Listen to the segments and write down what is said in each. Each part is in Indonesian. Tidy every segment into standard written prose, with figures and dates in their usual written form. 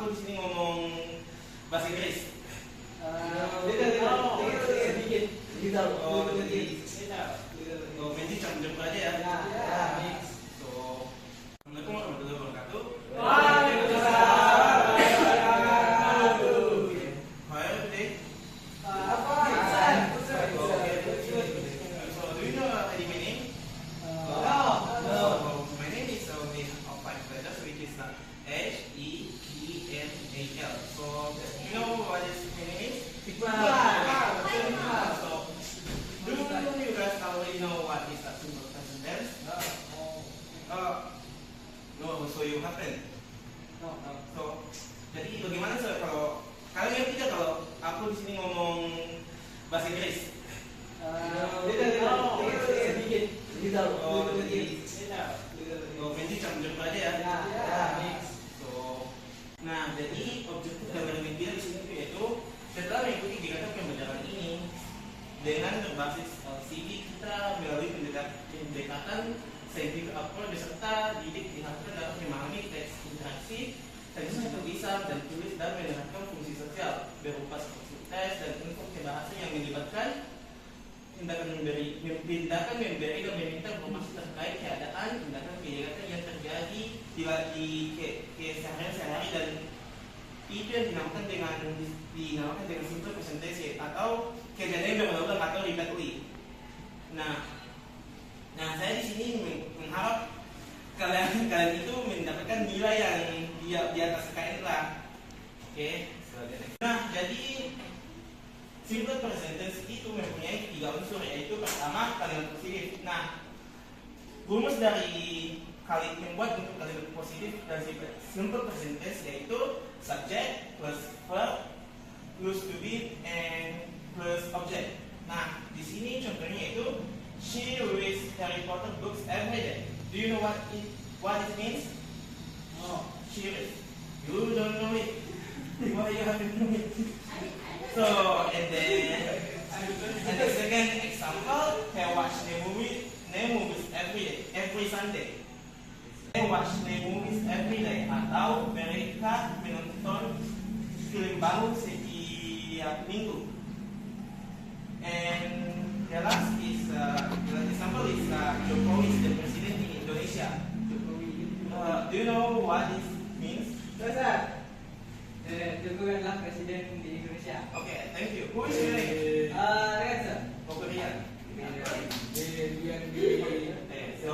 aku di sini ngomong bahasa Inggris. Dikit. Oh, jadi Benji jemput aja ya. So, Assalamualaikum warahmatullahi wabarakatuh. How are you today? So, do you know the meaning? So, my name is made of 5 letters, which is H-E-P-N-A-L. So, you know what is meaning is? So, do you guys already know what is a simple present tense? No, so you haven't. So, jadi bagaimana kalau kalian ngerti tidak kalau aku di sini ngomong bahasa Inggris? Benji jemput aja ya. So, nah jadi objektif dari media di sini yaitu setelah mengikuti kegiatan pembelajaran ini dengan berbasis CV kita melalui pendekatan scientific approach beserta didik diharapkan dapat memahami teks interaksi, teks tulisan dan tulis dan menerapkan fungsi sosial berupa seperti tes dan info bahasa yang melibatkan tindakan memberi dan meminta informasi terkait keadaan tindakan kegiatan yang terjadi di keseharian sehari dan itu yang dinamakan dengan simple presentasi atau kejadian yang berulang atau repeatedly. Nah, saya di sini mengharap kalian itu mendapatkan nilai yang di atas KN lah. Oke, nah jadi simple present tense itu mempunyai 3 unsur, yaitu pertama kalimat positif. Nah, rumus dari membuat untuk kalimat positif dan simple present tense yaitu subject plus verb plus to be and plus object. Nah, di sini contohnya itu she reads Harry Potter books every day. Do you know what it means? No, she reads. You don't know it. Why you have to know it? So, and the second example, they watch the movies every Sunday. They watch the movies every day. Atau mereka menonton film baru setiap minggu. And the last example is Jokowi is the president in Indonesia. Do you know what it means? Jokowi adalah presiden di Indonesia. Okay, thank you. Who is your name? Reza. Korean. So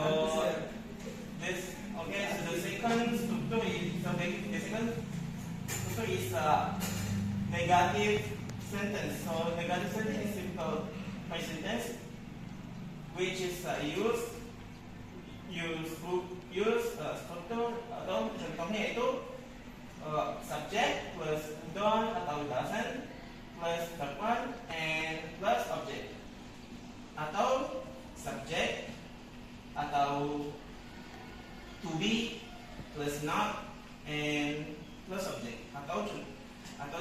the second structure is negative sentence. So negative sentence is simple present tense, which is use structure atau contohnya itu subject plus don't atau doesn't plus verb one and plus object, atau subject atau to be plus not and plus object, atau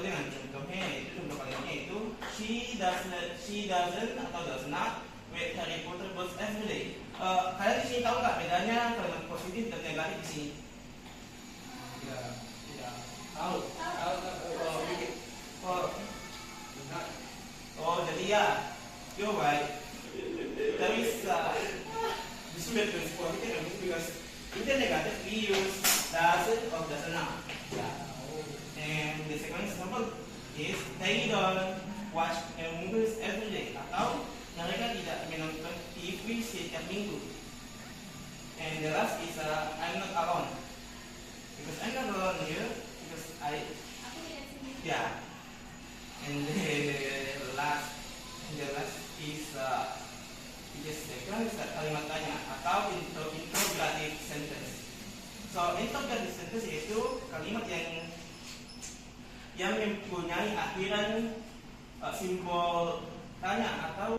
dengan contohnya itu contoh kalimatnya itu she doesn't atau does not read Harry Potter books every day. Kalian di sini tahu nggak bedanya kalimat positif dan negatif di sini? Tahu. Jadi ya, you're right. There is this is positive and because in the negative we use doesn't or does not. And the second example is they don't watch movies every day, atau mereka tidak menonton TV setiap minggu. And the last is I'm not alone, because I'm not alone here because and the last is kalimat tanya atau interrogative sentence. So interrogative sentence yaitu kalimat yang mempunyai akhiran simbol tanya atau.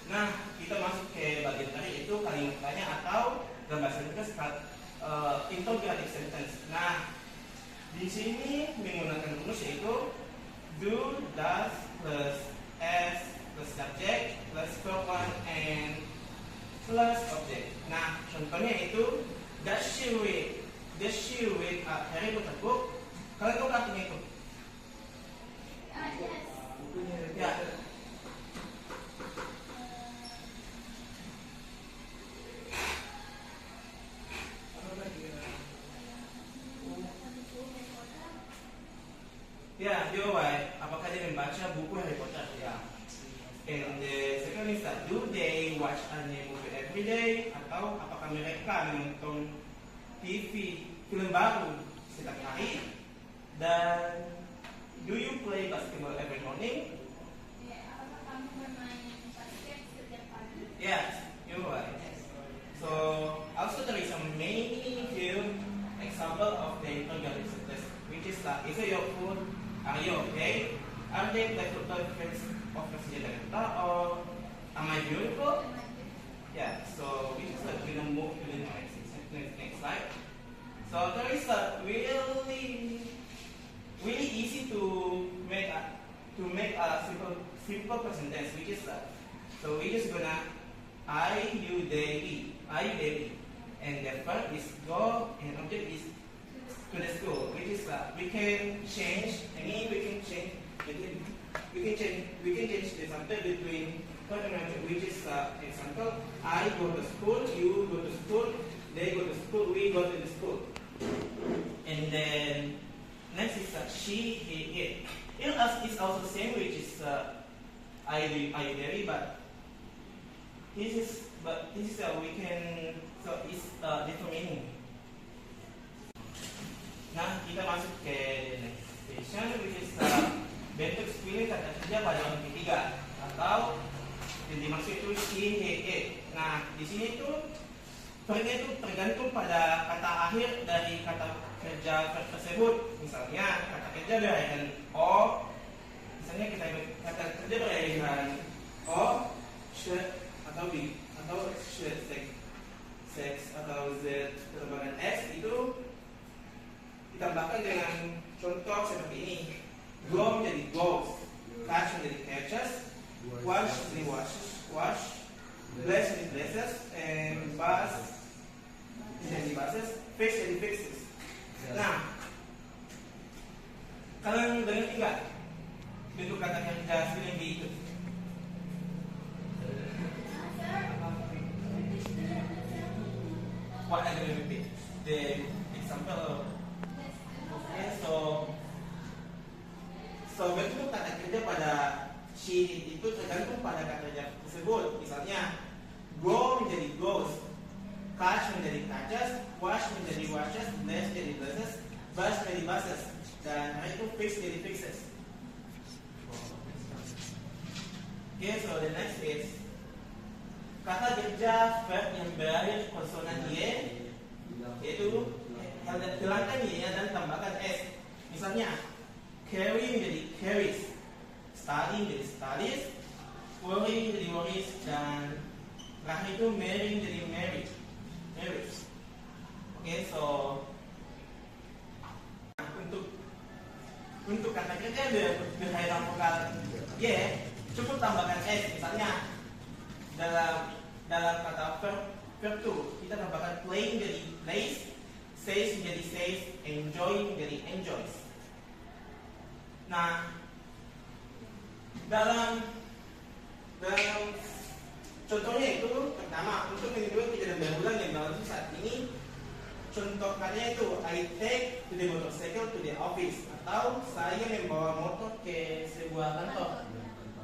Nah, kita masuk ke bagian tadi yaitu kalimat tanya atau dalam bahasa Inggris interrogative sentence. Nah, di sini menggunakan rumus yaitu do, does plus s plus subject plus verb one and plus object. Nah, contohnya itu does she read Harry Potter book Kalian tahu artinya itu? Ya. Ya, you're right. Apakah dia membaca buku Harry Potter? Ya. And the second is that do they watch anime movie every day? Atau apakah mereka menonton TV film baru setiap hari? Dan do you play basketball every morning? Yes, you're right. So also there is a many film example of the intergalactic test, which is that is it your food? Are you okay? Are they like football friends of Presiden Jakarta or am I beautiful? Yeah. So we just like gonna move to the next slide. So there is a really easy to make a simple present tense, which is that. So we just gonna I you they we and the verb is go and object is to the school, which is that we can change the subject between verb and object, which is example I go to school, you go to school, they go to school, we go to the school. And then next is she, he, it. It is also the same, which is I very, but this is we can it's different meaning. Nah, kita masuk ke next station, which is bentuk pilih kata kerja pada orang ketiga atau yang dimaksud itu she, he, it. Nah, di sini tuh verbnya itu tergantung pada kata akhir dari kata kerja tersebut. Misalnya kata kerja berakhir dengan o, misalnya kita kata kerja berakhir dengan o, should atau b atau should, sex atau z terbangan s itu ditambahkan dengan contoh seperti ini. Go menjadi goes, catch menjadi catches, wash menjadi wash, bless menjadi blesses, and bus menjadi buses, fix menjadi fixes. Nah, kalian dengar tidak bentuk kata kerja spelling bee itu? What are going to repeat? The example. Okay, so bentuk kata kerja pada she itu tergantung pada kata kerja tersebut. Misalnya, go menjadi goes, catch menjadi catches, wash menjadi washes, bless menjadi blesses, bus menjadi buses, dan itu fix menjadi fixes. Okay, so the next is kata kerja verb yang berakhir konsonan y, yaitu hilangkan y dan tambahkan s. Misalnya, carry menjadi carries, study menjadi studies, worry menjadi worries, dan terakhir itu marry menjadi marriage. Okay, so untuk kata kerja berakhir vokal y, cukup tambahkan s. Misalnya dalam kata verb tuh kita tambahkan play menjadi plays, says menjadi says, enjoy menjadi enjoys. Nah, dalam contohnya itu pertama untuk menunjukkan kejadian berulang yang berlangsung saat ini. Contoh katanya itu I take to the motorcycle to the office, atau saya membawa motor ke sebuah kantor.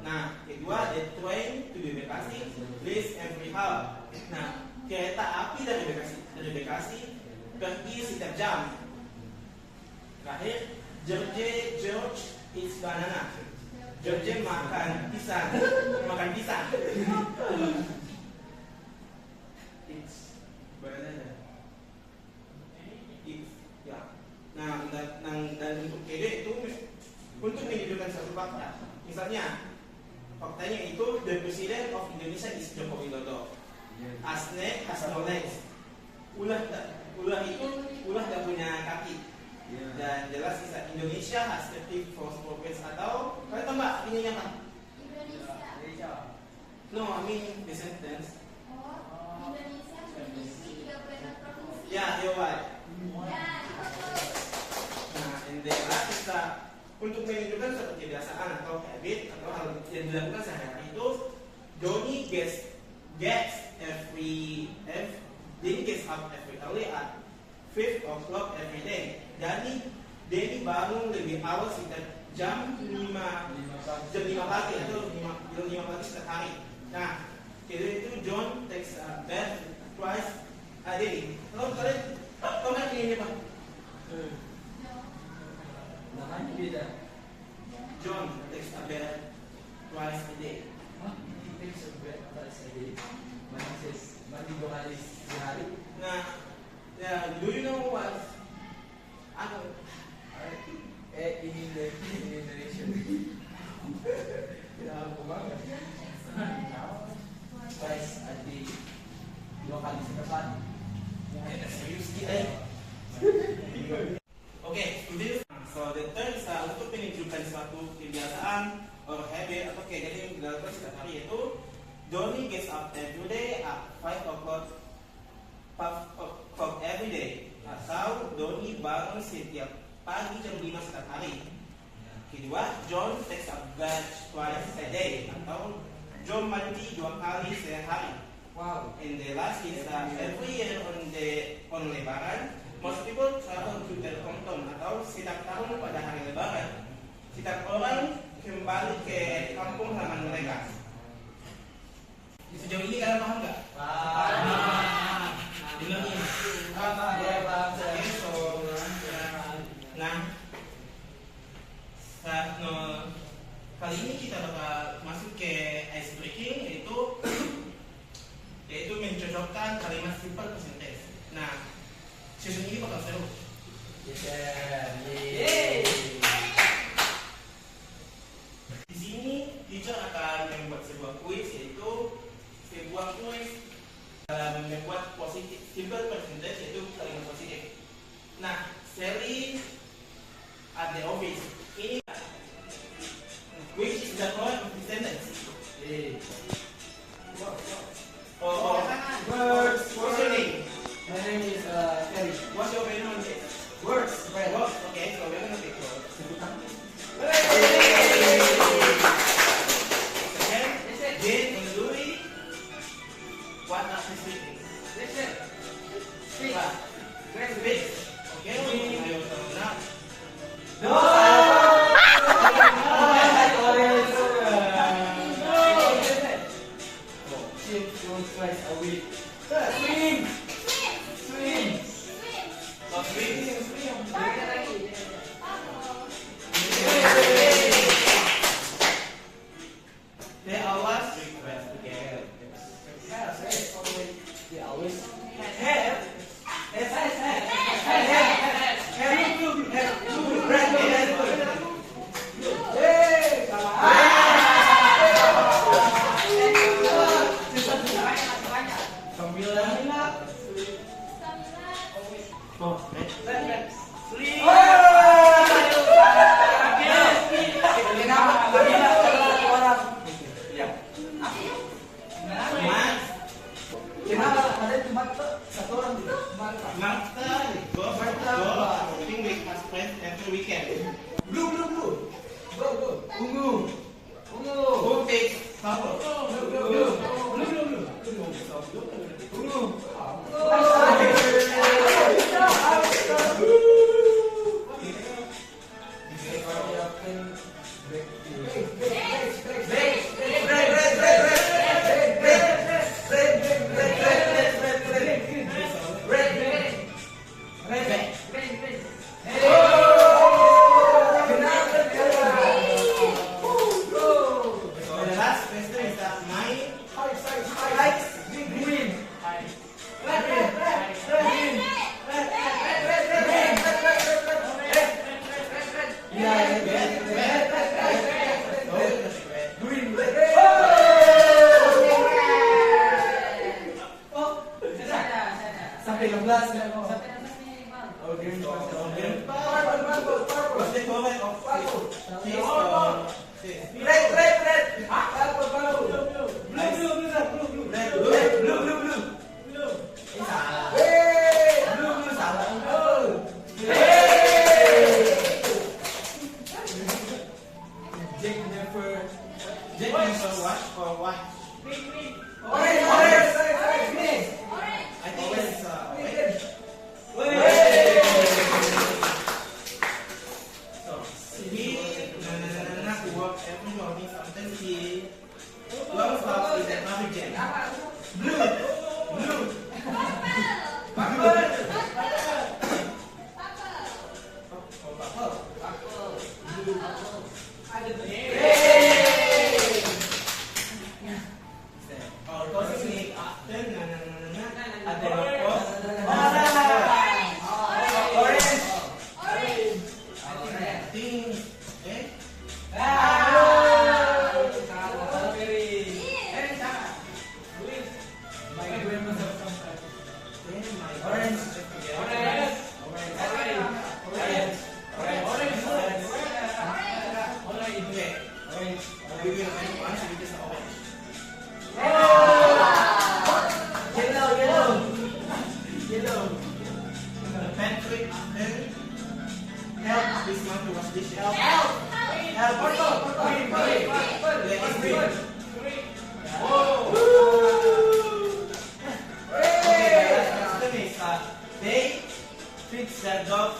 Nah, kedua, the train to the Bekasi leaves every hour. Nah, kereta api dari Bekasi pergi setiap jam. Terakhir, George eats banana. George makan pisang. Eats banana. Eats, ya. Nah, dan untuk kede itu untuk menunjukkan satu fakta. Misalnya, faktanya itu the president of Indonesia is Joko Widodo. A snake has no legs. Ulah gak punya kaki. Dan jelas kisah Indonesia has 34 province, atau kalian tahu mbak artinya apa? Indonesia. No, I mean the sentence. Indonesia memiliki 36 provinsi. Yeah, you're right. Ya, Nah, and then kita untuk menunjukkan suatu kebiasaan atau habit atau hal yang dilakukan sehari-hari itu, Donnie gets up every early at 5 o'clock every day. Danny bangun lebih awal sekitar jam 5 pagi atau jam 5 pagi setiap hari. Nah, kedua itu John takes a bath twice a day. Kalau kalian tahu nggak ini apa? Namanya beda. John takes a bath twice a day. Takes a bath twice a day. Mandi 2 kali sehari. Nah, ya, do you know what? Ano? In Indonesia. Tidak aku banget. Twice a day. 2 kali sedepan. Serius kita. Oke, so the third untuk menunjukkan suatu kebiasaan or habit atau kegiatan yang dilakukan setiap hari itu, Donnie gets up every day at 5 o'clock every day. Atau Donnie bangun setiap pagi jam 5 setiap hari. Kedua, John takes a bath twice a day. Atau John mandi 2 kali sehari. Wow. And the last is every year on Lebaran, most people travel to their hometown. Atau setiap tahun pada hari Lebaran, setiap orang kembali ke kampung halaman mereka. Sejauh ini kalian paham nggak? Paham. Dengerin. Nah, kali ini kita bakal masuk ke ice breaking, yaitu mencocokkan kalimat simple present tense. Nah, season ini bakal seru. Di sini teacher akan membuat sebuah kuis, yaitu sebuah kuis dalam membuat positif simple present tense, yaitu kalimat positif. Nah, Sally at the office. Ini which is the point of the sentence? Words. What's your name? My name is Terry. What's your opinion on this? Words. Right. Words. Okay, so we're gonna pick words. Second, Jane and Louis. What are the three things? Speak. Great speak. Okay, we will turn up. Twice a week. Swim. So swim. They always request together. They always Have. Sampai 16 kan? Oh, green. Blue. Salah. Kalau kau sini, ada help this man to wash dishes. Help. They fix their dog.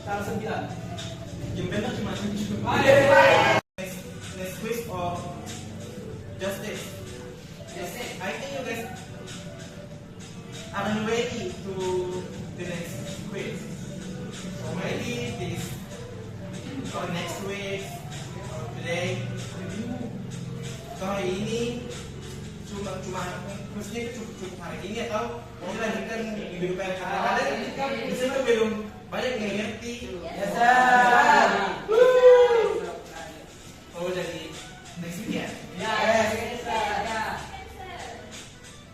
Salah 9. Yang benar cuma 7. Next quiz or justice? I think you guys are ready to the next quiz. So maybe this or next week or today. So hari ini cuma maksudnya itu cukup hari ini atau mau lanjutkan minggu depan kadang-kadang di sini belum banyak yang ngerti. Yes, sir. Oh jadi next week ya? Yes, sir.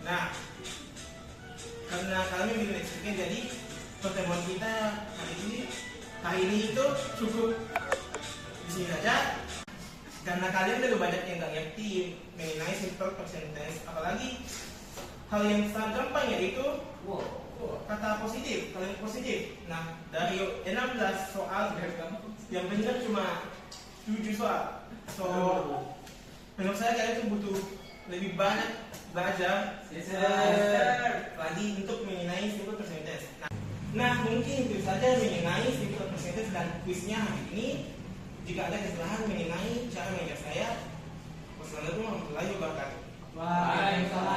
Nah, karena kami milih next weekend, jadi pertemuan kita hari ini itu cukup di sini saja. Karena kalian lebih banyak yang nggak ngerti mengenai simple present tense, apalagi hal yang sangat gampang yaitu kata positif, kalimat positif. Nah, dari 16 soal yang benar cuma 7 soal. So, menurut saya kalian tuh butuh lebih banyak belajar lagi untuk mengenai simple present tense. Nah, mungkin itu saja mengenai simple present tense dan kuisnya hari ini. Jika ada kesalahan mengenai cara mengajar saya, wassalamualaikum warahmatullahi wabarakatuh. Waalaikumsalam.